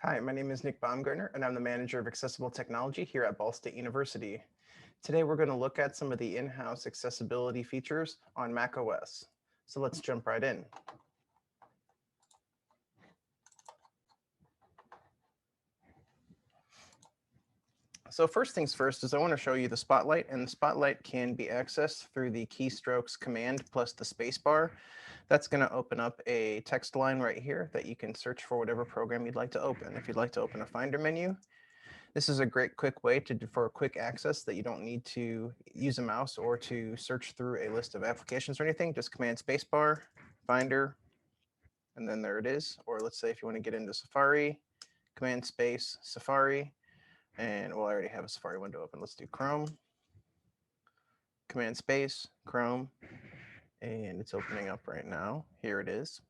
Hi, my name is Nick Baumgartner, and I'm the manager of accessible technology here at Ball State University. Today, we're going to look at some of the in-house accessibility features on macOS. So let's jump right in. So first things first is I want to show you the Spotlight, and the Spotlight can be accessed through the keystrokes command plus the spacebar. That's going to open up a text line right here that you can search for whatever program you'd like to open. If you'd like to open a Finder menu, this is a great quick way for quick access that you don't need to use a mouse or to search through a list of applications or anything. Just command spacebar, Finder, and then there it is. Or let's say if you want to get into Safari, command space, Safari, and well, I already have a Safari window open. Let's do Chrome, command space, Chrome, and it's opening up right now. Here it is.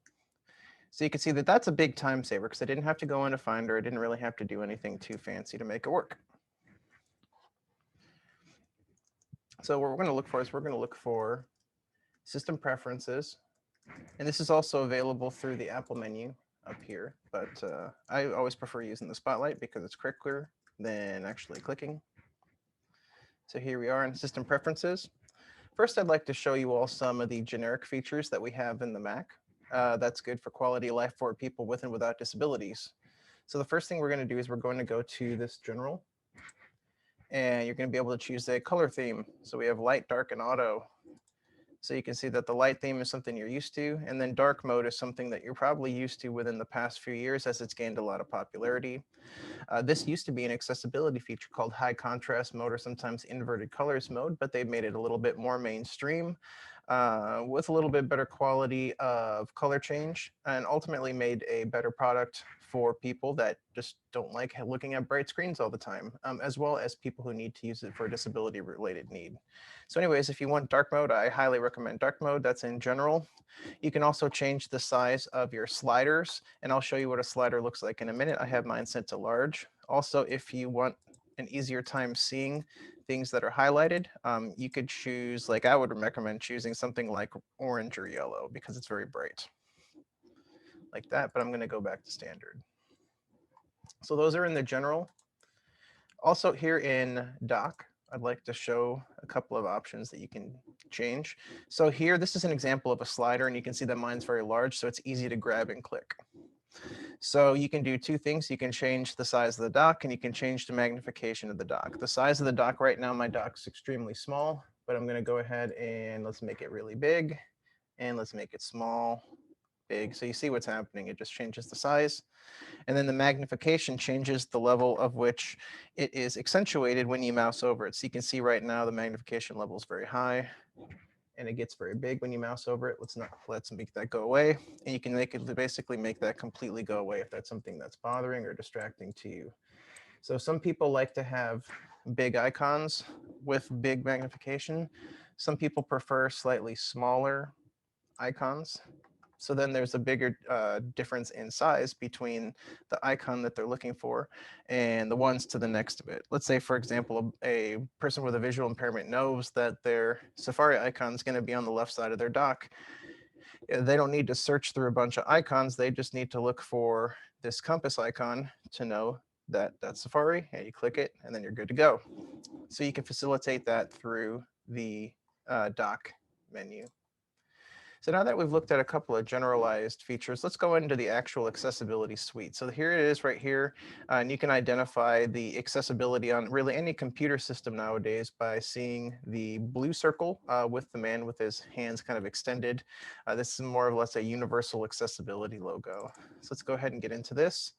So you can see that that's a big time saver because I didn't have to go into Finder. I didn't really have to do anything too fancy to make it work. So what we're going to look for is we're going to look for System Preferences. And this is also available through the Apple menu up here. But I always prefer using the Spotlight because it's quicker than actually clicking. So here we are in System Preferences. First, I'd like to show you all some of the generic features that we have in the Mac. That's good for quality of life for people with and without disabilities. So the first thing we're going to do is we're going to go to this General. And you're going to be able to choose a color theme. So we have light, dark, and auto. So you can see that the light theme is something you're used to, and then dark mode is something that you're probably used to within the past few years as it's gained a lot of popularity. This used to be an accessibility feature called high contrast mode or sometimes inverted colors mode, but they've made it a little bit more mainstream with a little bit better quality of color change and ultimately made a better product for people that just don't like looking at bright screens all the time, as well as people who need to use it for a disability related need. So anyways, if you want dark mode, I highly recommend dark mode. That's in general. You can also change the size of your sliders, and I'll show you what a slider looks like in a minute. I have mine set to large. Also, if you want an easier time seeing things that are highlighted, you could choose, like I would recommend choosing something like orange or yellow because it's very bright. Like that, but I'm going to go back to standard. So those are in the general. Also here in dock, I'd like to show a couple of options that you can change. So here, this is an example of a slider, and you can see that mine's very large, so it's easy to grab and click. So you can do two things. You can change the size of the dock, and you can change the magnification of the dock. The size of the dock right now, my dock's extremely small, but I'm going to go ahead and let's make it really big, and let's make it small, big. So you see what's happening. It just changes the size. And then the magnification changes the level of which it is accentuated when you mouse over it. So you can see right now the magnification level is very high and it gets very big when you mouse over it. Let's make that go away. And you can basically make that completely go away if that's something that's bothering or distracting to you. So some people like to have big icons with big magnification. Some people prefer slightly smaller icons. So then there's a bigger difference in size between the icon that they're looking for and the ones to the next of it. Let's say, for example, a person with a visual impairment knows that their Safari icon is going to be on the left side of their dock. They don't need to search through a bunch of icons. They just need to look for this compass icon to know that that's Safari, and you click it, and then you're good to go. So you can facilitate that through the dock menu. So now that we've looked at a couple of generalized features, let's go into the actual accessibility suite. So here it is right here, and you can identify the accessibility on really any computer system nowadays by seeing the blue circle with the man with his hands kind of extended. This is more or less a universal accessibility logo. So let's go ahead and get into this.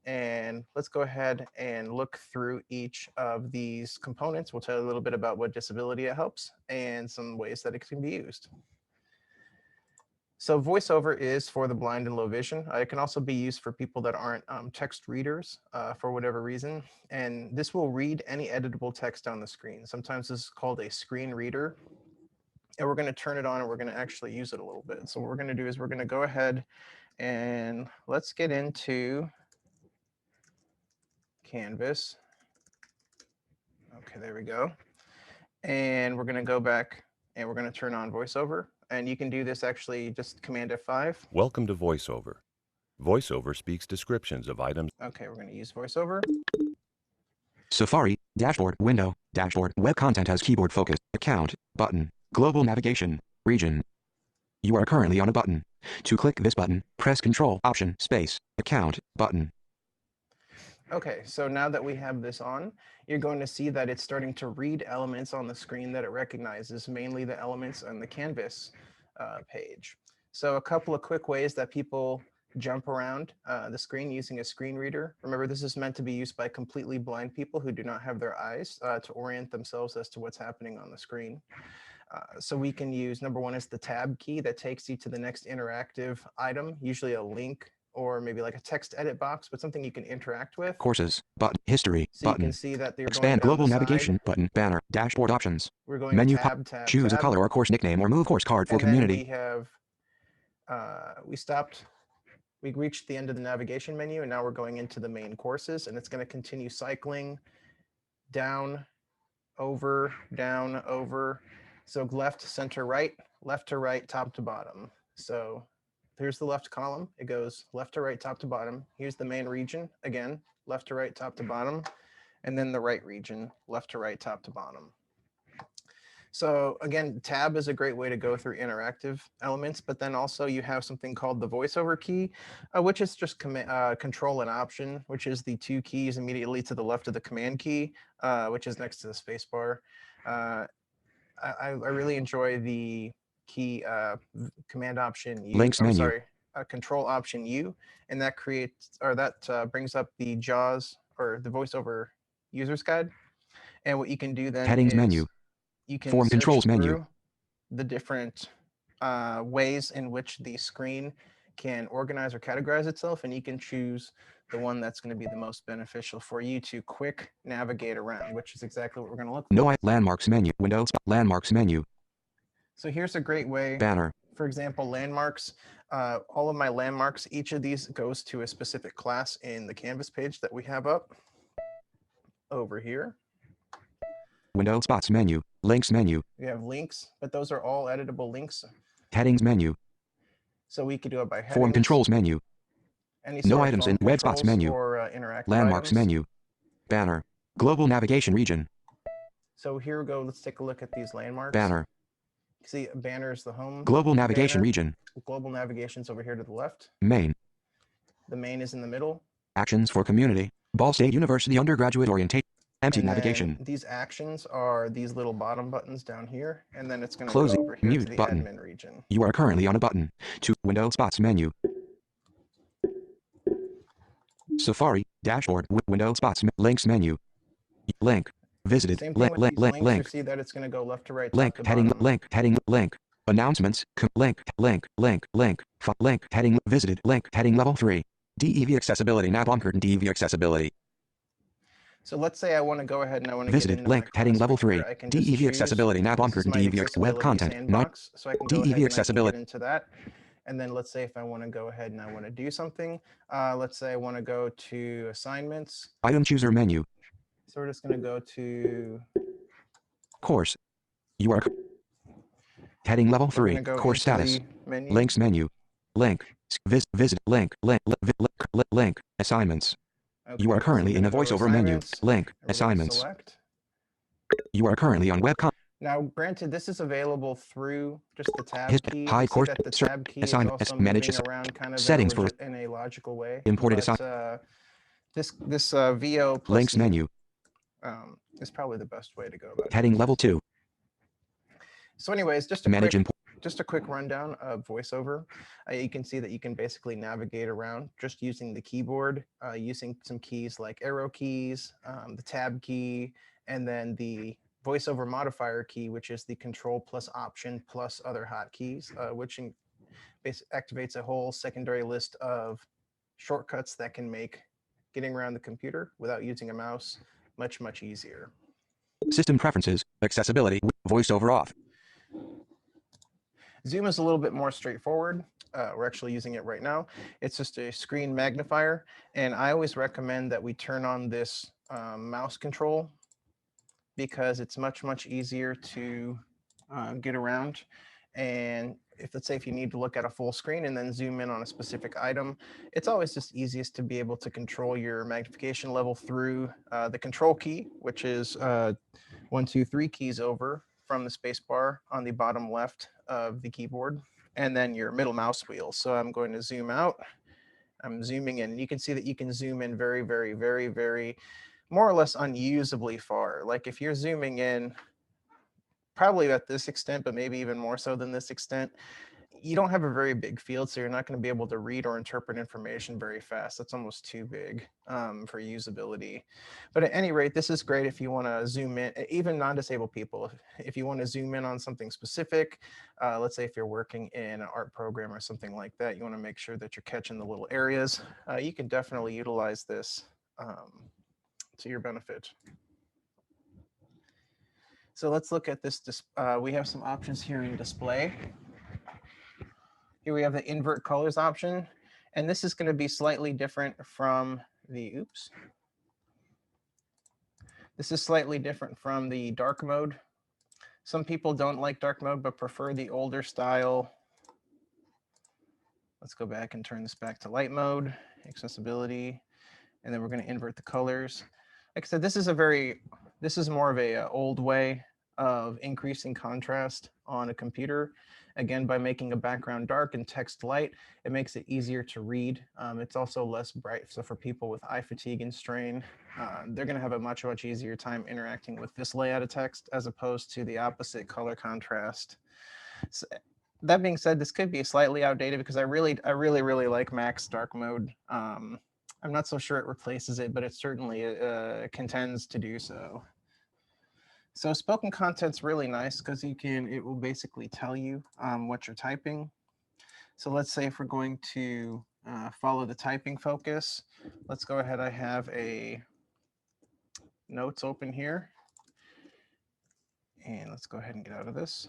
And let's go ahead and look through each of these components. We'll tell you a little bit about what disability it helps and some ways that it can be used. So VoiceOver is for the blind and low vision. It can also be used for people that aren't text readers for whatever reason. And this will read any editable text on the screen. Sometimes this is called a screen reader. And we're going to turn it on and we're going to actually use it a little bit. So what we're going to do is we're going to go ahead and let's get into Canvas. Okay, there we go. And we're going to go back and we're going to turn on VoiceOver. And you can do this actually just Command F5. Welcome to VoiceOver. VoiceOver speaks descriptions of items. Okay, we're going to use VoiceOver. Safari, dashboard, window, dashboard, web content as keyboard focus, account, button, global navigation, region. You are currently on a button. To click this button, press Control, Option, Space, Account, button. Okay, so now that we have this on, you're going to see that it's starting to read elements on the screen that it recognizes, mainly the elements on the Canvas page. So a couple of quick ways that people jump around the screen using a screen reader. Remember, this is meant to be used by completely blind people who do not have their eyes to orient themselves as to what's happening on the screen. So we can use, number one is the tab key that takes you to the next interactive item, usually a link or maybe like a text edit box, but something you can interact with. Courses, button, history, So button. you can see that they're Expand going down global the navigation, side. button, banner, dashboard options. We're going Menu, tab, tab, choose tab. a color or course nickname or move course card for And community. then we have, we reached the end of the navigation menu, and now we're going into the main courses, and it's going to continue cycling down, over, down, over. So left, center, right, left to right, top to bottom. So here's the left column. It goes left to right, top to bottom. Here's the main region, again, left to right, top to bottom. And then the right region, left to right, top to bottom. So again, tab is a great way to go through interactive elements, but then also you have something called the VoiceOver key, which is just Control and Option, which is the two keys immediately to the left of the Command key, which is next to the spacebar. I really enjoy the key Command Option U. Links menu. Control Option U, and that creates, or that brings up the JAWS or the VoiceOver User's Guide. And what you can do then Headings is menu. you can Form search controls through menu. the different ways in which the screen can organize or categorize itself, and you can choose the one that's going to be the most beneficial for you to quick navigate around, which is exactly what we're going to look for. No landmarks menu. Windows landmarks menu. So here's a great way. Banner. For example, landmarks. All of my landmarks, each of these goes to a specific class in the Canvas page that we have up over here. Window spots menu. Links menu. We have links, but those are all editable links. Headings menu. So we could do it by headings. Form controls menu. Any No sort items of in web spots menu. Or interactive landmarks items. menu. Banner. Global navigation region. So here we go. Let's take a look at these landmarks. Banner. See, banner is the home. Global navigation banner. region. Global navigation's over here to the left. Main. The main is in the middle. Actions for community. Ball State University undergraduate orientation. Empty navigation. These actions are these little bottom buttons down here, and then it's going to go Closing. over here Mute to the button. admin region. You are currently on a button. To window spots menu. Safari dashboard window spots links menu. Link visited. Same thing with these links. Link. You see that it's going to go left to right. Link top to heading. bottom. Link announcements. Link heading visited. Link heading level 3. DEV accessibility nav on curtain DEV accessibility. So let's say I want to go ahead and I want to visited. get into Link heading level 3. DEV accessibility nav on curtain DEV web content. Sandbox, so I can go DEV accessibility. get into that. And then let's say if I want to go ahead and I want to do something, let's say I want to go to assignments. Item chooser menu. So we're just going to go to course. You are heading level 3. Course status. Links menu. Link. Visit. Link. Assignments. Okay, you are currently in a VoiceOver menu. Link. Assignments. You are currently on web content. Now, granted, this is available through just the tab key. High course. The tab key is also manage around kind of settings for in a logical way. Imported this VO plus links menu is probably the best way to go about it. Heading level 2. So anyways, just a quick rundown of VoiceOver. You can see that you can basically navigate around just using the keyboard, using some keys like arrow keys, the tab key, and then the VoiceOver modifier key, which is the Control plus Option plus other hotkeys, which activates a whole secondary list of shortcuts that can make getting around the computer without using a mouse much, much easier. System preferences, accessibility, VoiceOver off. Zoom is a little bit more straightforward. We're actually using it right now. It's just a screen magnifier, and I always recommend that we turn on this mouse control because it's much, much easier to get around. And if let's say if you need to look at a full screen and then zoom in on a specific item, it's always just easiest to be able to control your magnification level through the control key, which is 1, 2, 3 keys over from the space bar on the bottom left of the keyboard, and then your middle mouse wheel. So I'm going to zoom out. I'm zooming in. You can see that you can zoom in very, very, very, very more or less unusably far. Like if you're zooming in probably at this extent, but maybe even more so than this extent, you don't have a very big field, so you're not going to be able to read or interpret information very fast. That's almost too big for usability. But at any rate, this is great if you want to zoom in, even non-disabled people. If you want to zoom in on something specific, let's say if you're working in an art program or something like that, you want to make sure that you're catching the little areas. You can definitely utilize this to your benefit. So let's look at this. We have some options here in display. Here we have the invert colors option, and this is going to be slightly different from the, oops. This is slightly different from the dark mode. Some people don't like dark mode, but prefer the older style. Let's go back and turn this back to light mode, accessibility, and then we're going to invert the colors. Like I said, this is more of a old way of increasing contrast on a computer. Again, by making a background dark and text light, it makes it easier to read. It's also less bright. So for people with eye fatigue and strain, they're going to have a much easier time interacting with this layout of text as opposed to the opposite color contrast. So, that being said, this could be slightly outdated because I really like Mac's dark mode. I'm not so sure it replaces it, but it certainly contends to do so. So spoken content's really nice because it will basically tell you what you're typing. So let's say if we're going to follow the typing focus, let's go ahead. I have a notes open here. And let's go ahead and get out of this.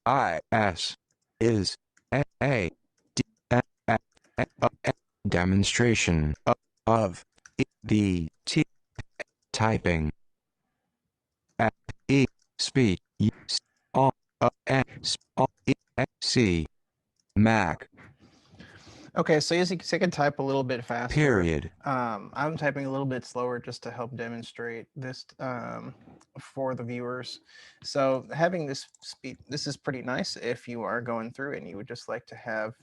IS is a demonstration of the typing speed C Mac. Okay, so as you can see, I can type a little bit faster. Period. I'm typing a little bit slower just to help demonstrate this for the viewers. So having this speed, this is pretty nice if you are going through and you would just like to have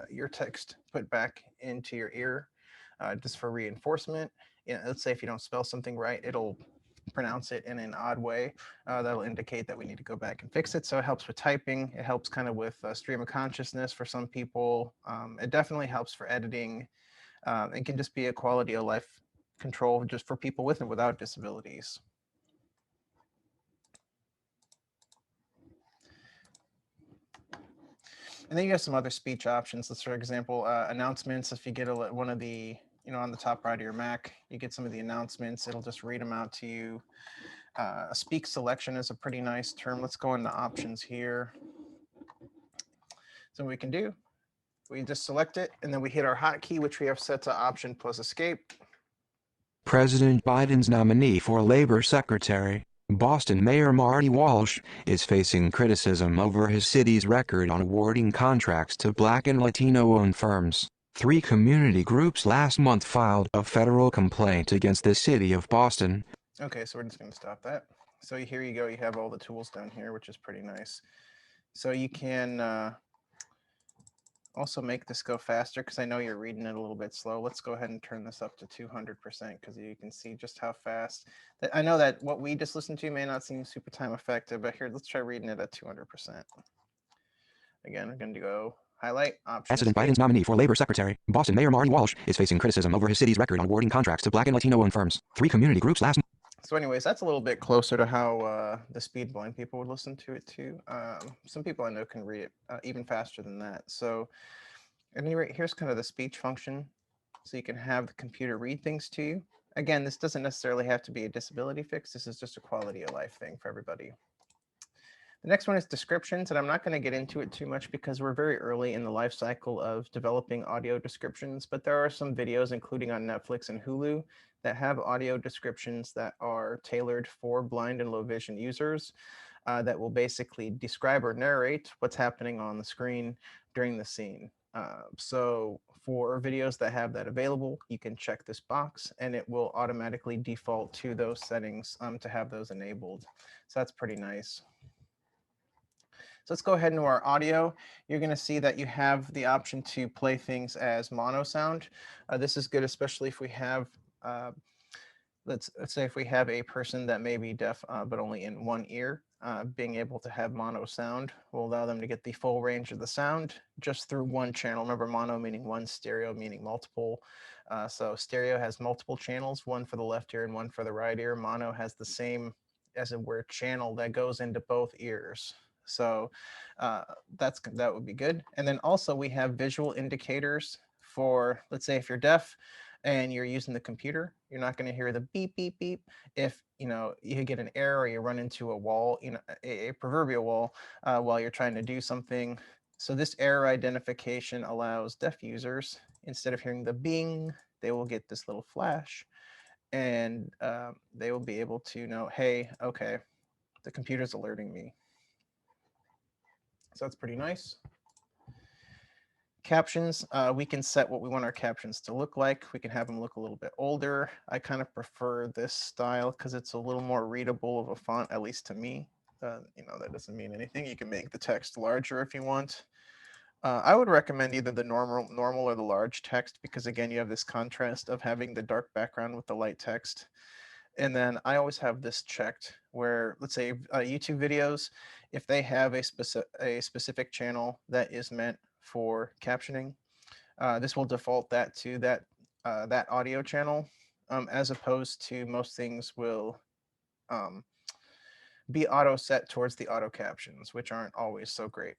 your text put back into your ear just for reinforcement. Let's say if you don't spell something right, it'll pronounce it in an odd way. That'll indicate that we need to go back and fix it. So it helps with typing. It helps kind of with stream of consciousness for some people. It definitely helps for editing. It can just be a quality of life control just for people with and without disabilities. And then you have some other speech options. Let's, for example, announcements. If you get one of the, on the top right of your Mac, you get some of the announcements. It'll just read them out to you. Speak selection is a pretty nice term. Let's go into options here. So what we can do, we just select it, and then we hit our hotkey, which we have set to Option plus Escape. President Biden's nominee for Labor Secretary, Boston Mayor Marty Walsh, is facing criticism over his city's record on awarding contracts to Black and Latino-owned firms. 3 community groups last month filed a federal complaint against the city of Boston. Okay, so we're just going to stop that. So here you go. You have all the tools down here, which is pretty nice. So you can also make this go faster because I know you're reading it a little bit slow. Let's go ahead and turn this up to 200% because you can see just how fast. I know that what we just listened to may not seem super time effective, but here, let's try reading it at 200%. Again, I'm going to go highlight option. President Biden's nominee for Labor Secretary, Boston Mayor Marty Walsh, is facing criticism over his city's record on awarding contracts to Black and Latino-owned firms. 3 community groups last. So anyways, that's a little bit closer to how the speed blind people would listen to it too. Some people I know can read it even faster than that. So at any rate, here's kind of the speech function. So you can have the computer read things to you. Again, this doesn't necessarily have to be a disability fix. This is just a quality of life thing for everybody. The next one is descriptions, and I'm not going to get into it too much because we're very early in the life cycle of developing audio descriptions, but there are some videos, including on Netflix and Hulu, that have audio descriptions that are tailored for blind and low vision users. that will basically describe or narrate what's happening on the screen during the scene. So for videos that have that available, you can check this box and it will automatically default to those settings to have those enabled. So that's pretty nice. So let's go ahead into our audio. You're going to see that you have the option to play things as mono sound. This is good, especially if we have, let's say if we have a person that may be deaf, but only in one ear. Being able to have mono sound will allow them to get the full range of the sound just through one channel. Remember, mono meaning one, stereo meaning multiple. So stereo has multiple channels, one for the left ear and one for the right ear. Mono has the same, as it were, channel that goes into both ears. So that would be good. And then also we have visual indicators for, let's say if you're deaf and you're using the computer, you're not going to hear the beep, beep, beep. If, you get an error or you run into a wall, a proverbial wall while you're trying to do something. So this error identification allows deaf users, instead of hearing the bing, they will get this little flash and they will be able to know, hey, okay, the computer's alerting me. So that's pretty nice. Captions, we can set what we want our captions to look like. We can have them look a little bit older. I kind of prefer this style because it's a little more readable of a font, at least to me. That doesn't mean anything. You can make the text larger if you want. I would recommend either the normal or the large text because again, you have this contrast of having the dark background with the light text. And then I always have this checked where, let's say YouTube videos, if they have a specific channel that is meant for captioning, this will default that to that audio channel, as opposed to most things will be auto set towards the auto captions, which aren't always so great.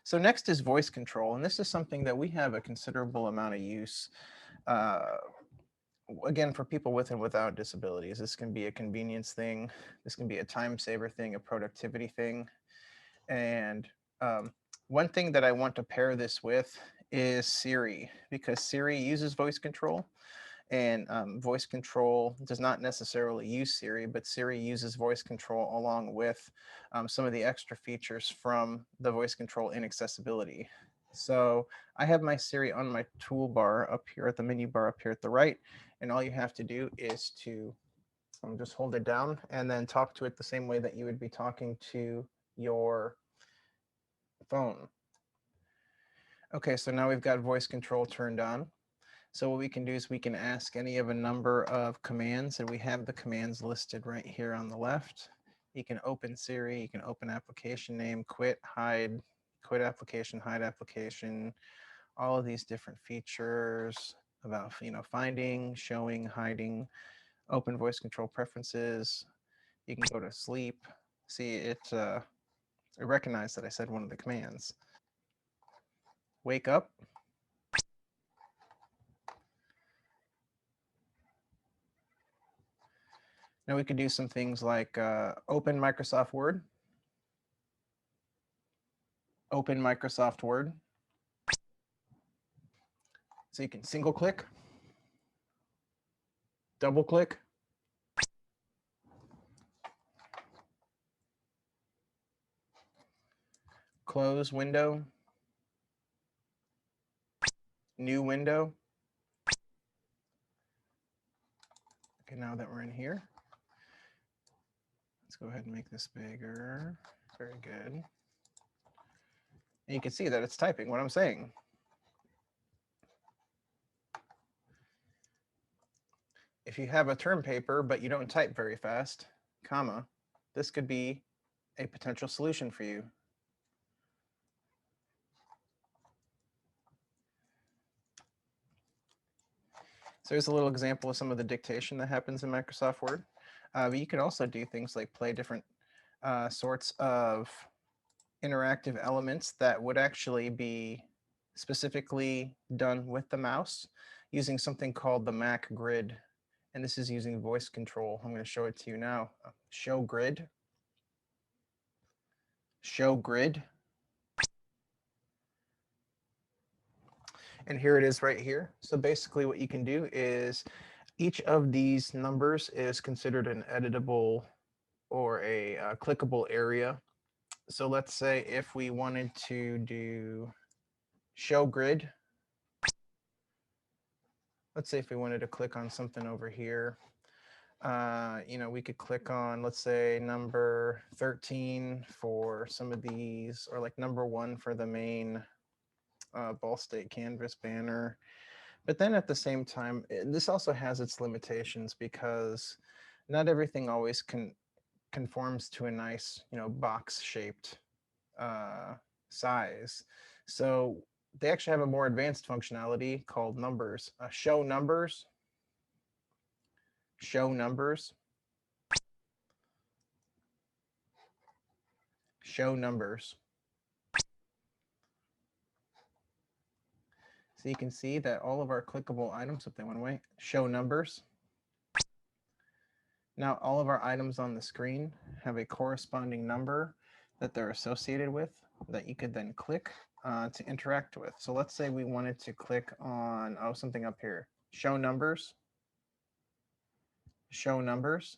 So next is voice control, and this is something that we have a considerable amount of use. Again, for people with and without disabilities, this can be a convenience thing. This can be a time saver thing, a productivity thing. And one thing that I want to pair this with is Siri, because Siri uses voice control. And voice control does not necessarily use Siri, but Siri uses voice control along with some of the extra features from the voice control in accessibility. So I have my Siri on my toolbar up here at the menu bar up here at the right. And all you have to do is to just hold it down and then talk to it the same way that you would be talking to your phone. Okay, so now we've got voice control turned on. So what we can do is we can ask any of a number of commands, and we have the commands listed right here on the left. You can open Siri, you can open application name, quit, hide, quit application, hide application, all of these different features about, finding, showing, hiding, open voice control preferences. You can go to sleep. See, it recognized that I said one of the commands. Wake up. Now we could do some things like open Microsoft Word. Open Microsoft Word. So you can single click, double click, close window, new window. Okay, now that we're in here, let's go ahead and make this bigger. Very good. And you can see that it's typing what I'm saying. If you have a term paper, but you don't type very fast, comma, this could be a potential solution for you. So here's a little example of some of the dictation that happens in Microsoft Word. But you can also do things like play different sorts of interactive elements that would actually be specifically done with the mouse using something called the Mac grid. And this is using voice control. I'm going to show it to you now. Show grid. Show grid. And here it is right here. So basically what you can do is Each of these numbers is considered an editable or a clickable area. So let's say if we wanted to do show grid, let's say if we wanted to click on something over here, we could click on, let's say, number 13 for some of these, or like number 1 for the main Ball State canvas banner. But then at the same time, this also has its limitations because not everything always conforms to a nice, box shaped size. So they actually have a more advanced functionality called numbers. Show numbers. Show numbers. Show numbers. So you can see that all of our clickable items, if they went away, show numbers. Now all of our items on the screen have a corresponding number that they're associated with that you could then click to interact with. So let's say we wanted to click on, something up here, show numbers, show numbers.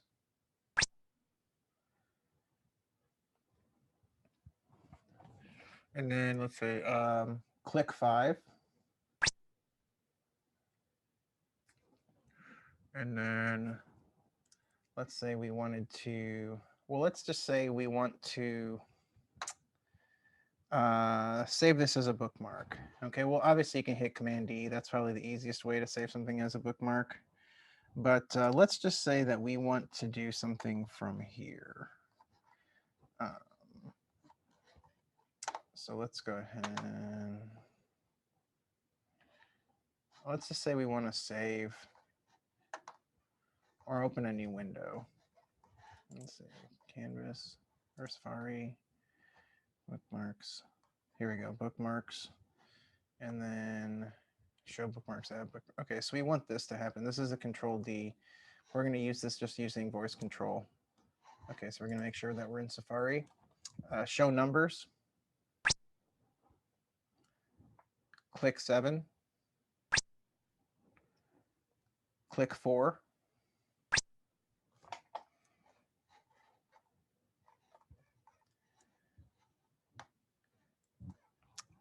And then let's say click 5. And then let's say we wanted to, well, let's just say we want to save this as a bookmark. Okay, well, obviously you can hit Command D. That's probably the easiest way to save something as a bookmark. But let's just say that we want to do something from here. So let's go ahead and let's just say we want to save or open a new window. Let's see, Canvas or Safari, bookmarks. Here we go, bookmarks. And then show bookmarks. Okay, so we want this to happen. This is a Control D. We're going to use this just using voice control. Okay, so we're going to make sure that we're in Safari. Show numbers. Click 7. Click 4.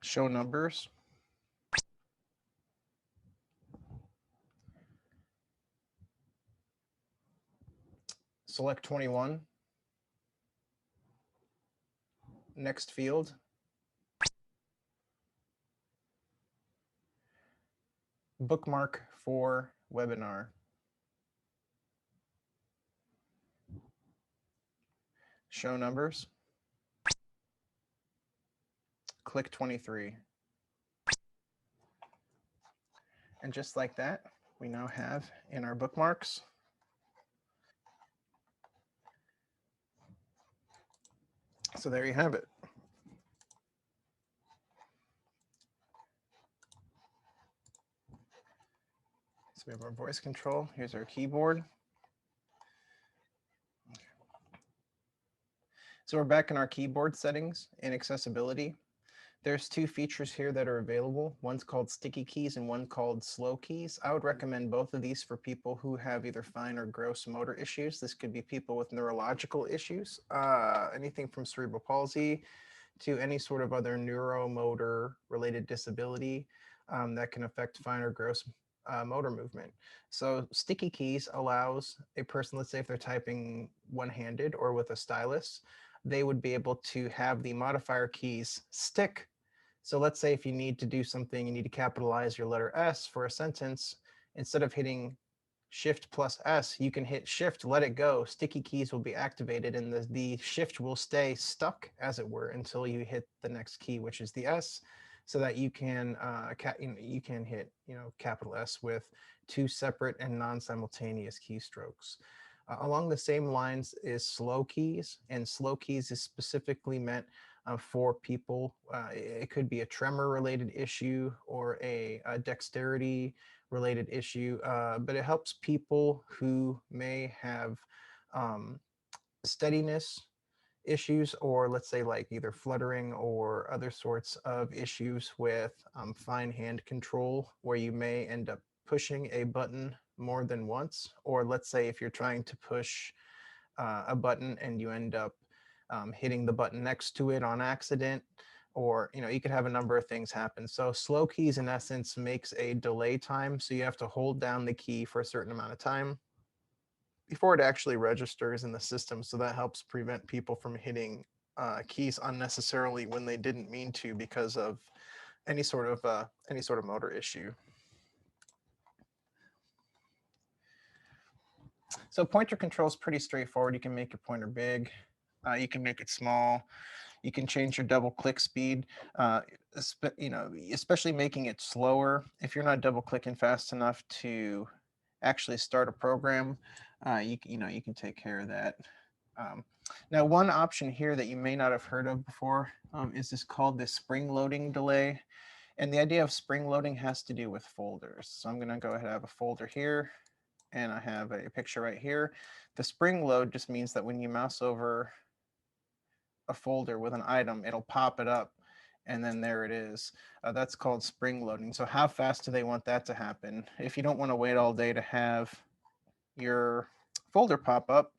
Show numbers. Select 21. Next field. Bookmark for webinar. Show numbers. Click 23. And just like that, we now have in our bookmarks so there you have it. So we have our voice control. Here's our keyboard. So we're back in our keyboard settings in accessibility. There's 2 features here that are available. One's called sticky keys and one called slow keys. I would recommend both of these for people who have either fine or gross motor issues. This could be people with neurological issues, anything from cerebral palsy to any sort of other neuromotor related disability that can affect fine or gross motor movement. So sticky keys allows a person, let's say if they're typing one-handed or with a stylus, they would be able to have the modifier keys stick. So let's say if you need to do something, you need to capitalize your letter S for a sentence, instead of hitting Shift plus S, you can hit Shift, let it go. Sticky keys will be activated and the Shift will stay stuck, as it were, until you hit the next key, which is the S, so that you can you can hit capital S with 2 separate and non-simultaneous keystrokes. Along the same lines is slow keys, and slow keys is specifically meant for people. It could be a tremor related issue or a dexterity related issue, but it helps people who may have steadiness issues, or let's say like either fluttering or other sorts of issues with fine hand control, where you may end up pushing a button more than once, or let's say if you're trying to push a button and you end up hitting the button next to it on accident, or you could have a number of things happen. So slow keys in essence makes a delay time, so you have to hold down the key for a certain amount of time before it actually registers in the system. So that helps prevent people from hitting keys unnecessarily when they didn't mean to because of any sort of motor issue. So pointer control is pretty straightforward. You can make your pointer big, you can make it small, you can change your double click speed, especially making it slower. If you're not double clicking fast enough to actually start a program, you can take care of that. Now, one option here that you may not have heard of before is this called the spring loading delay. And the idea of spring loading has to do with folders. So I'm going to go ahead and have a folder here, and I have a picture right here. The spring load just means that when you mouse over a folder with an item, it'll pop it up, and then there it is. That's called spring loading. So how fast do they want that to happen? If you don't want to wait all day to have your folder pop up,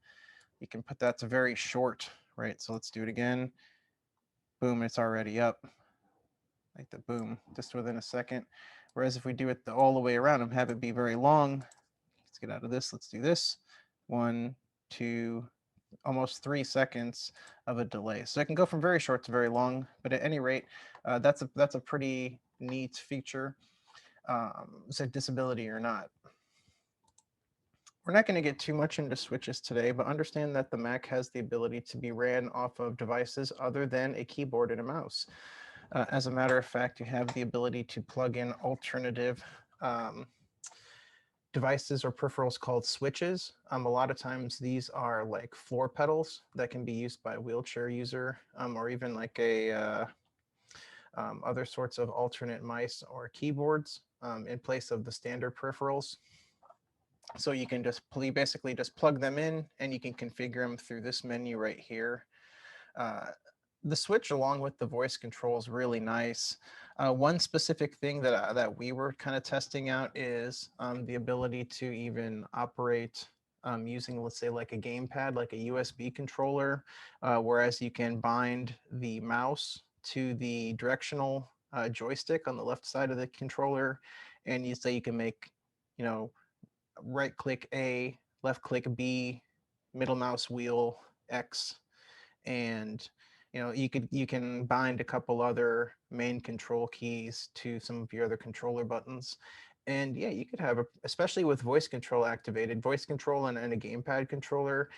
you can put that to very short, right? So let's do it again. Boom, it's already up. Like the boom, just within a second. Whereas if we do it all the way around and have it be very long, let's get out of this, let's do this. 1, 2, almost 3 seconds of a delay. So it can go from very short to very long, but at any rate, that's a pretty neat feature, so disability or not. We're not going to get too much into switches today, but understand that the Mac has the ability to be ran off of devices other than a keyboard and a mouse. As a matter of fact, you have the ability to plug in alternative devices or peripherals called switches. A lot of times these are like floor pedals that can be used by a wheelchair user, or even like a other sorts of alternate mice or keyboards in place of the standard peripherals. So you can just basically just plug them in, and you can configure them through this menu right here. The switch along with the voice control is really nice. One specific thing that we were kind of testing out is the ability to even operate using, let's say, like a gamepad, like a USB controller, whereas you can bind the mouse to the directional joystick on the left side of the controller, and you say you can make, right click A, left click B, middle mouse wheel X, and you can bind a couple other main control keys to some of your other controller buttons. And yeah, you could have especially with voice control activated, voice control and a gamepad controller,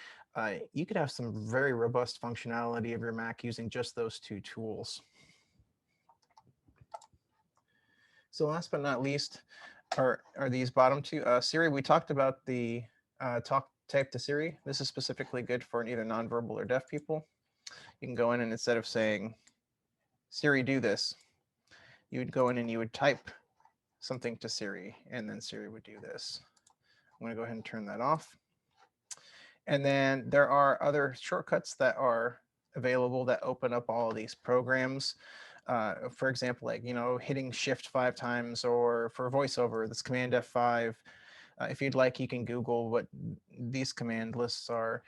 you could have some very robust functionality of your Mac using just those two tools. So last but not least are these bottom two. Siri, we talked about the type to Siri. This is specifically good for either nonverbal or deaf people. You can go in, and instead of saying, Siri, do this, you would go in and you would type something to Siri, and then Siri would do this. I'm going to go ahead and turn that off. And then there are other shortcuts that are available that open up all of these programs. For example, like, hitting Shift 5 times, or for VoiceOver, this Command F5. If you'd like, you can Google what these command lists are.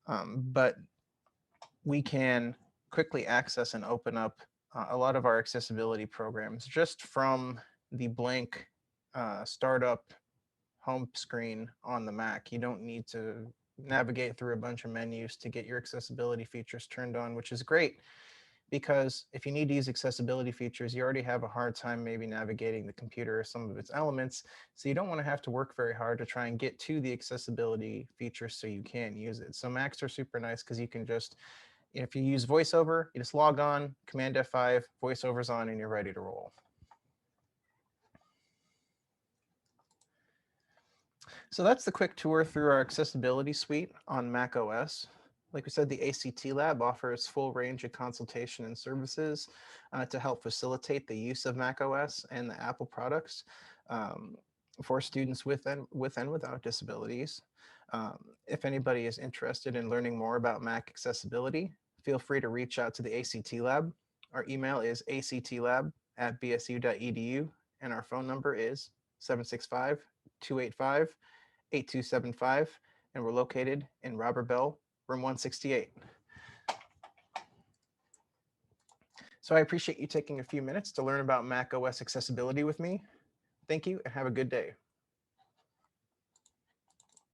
But we can quickly access and open up a lot of our accessibility programs just from the blank startup home screen on the Mac. You don't need to navigate through a bunch of menus to get your accessibility features turned on, which is great, because if you need to use accessibility features, you already have a hard time maybe navigating the computer or some of its elements. So you don't want to have to work very hard to try and get to the accessibility features so you can use it. So Macs are super nice because you can just, if you use VoiceOver, you just log on, Command F5, VoiceOver's on, and you're ready to roll. So that's the quick tour through our accessibility suite on macOS. Like we said, the ACT Lab offers full range of consultation and services to help facilitate the use of macOS and the Apple products for students with and without disabilities. If anybody is interested in learning more about Mac accessibility, feel free to reach out to the ACT Lab. Our email is actlab@bsu.edu, and our phone number is 765 285-8275, and we're located in Robber Bell, room 168. So I appreciate you taking a few minutes to learn about macOS accessibility with me. Thank you and have a good day.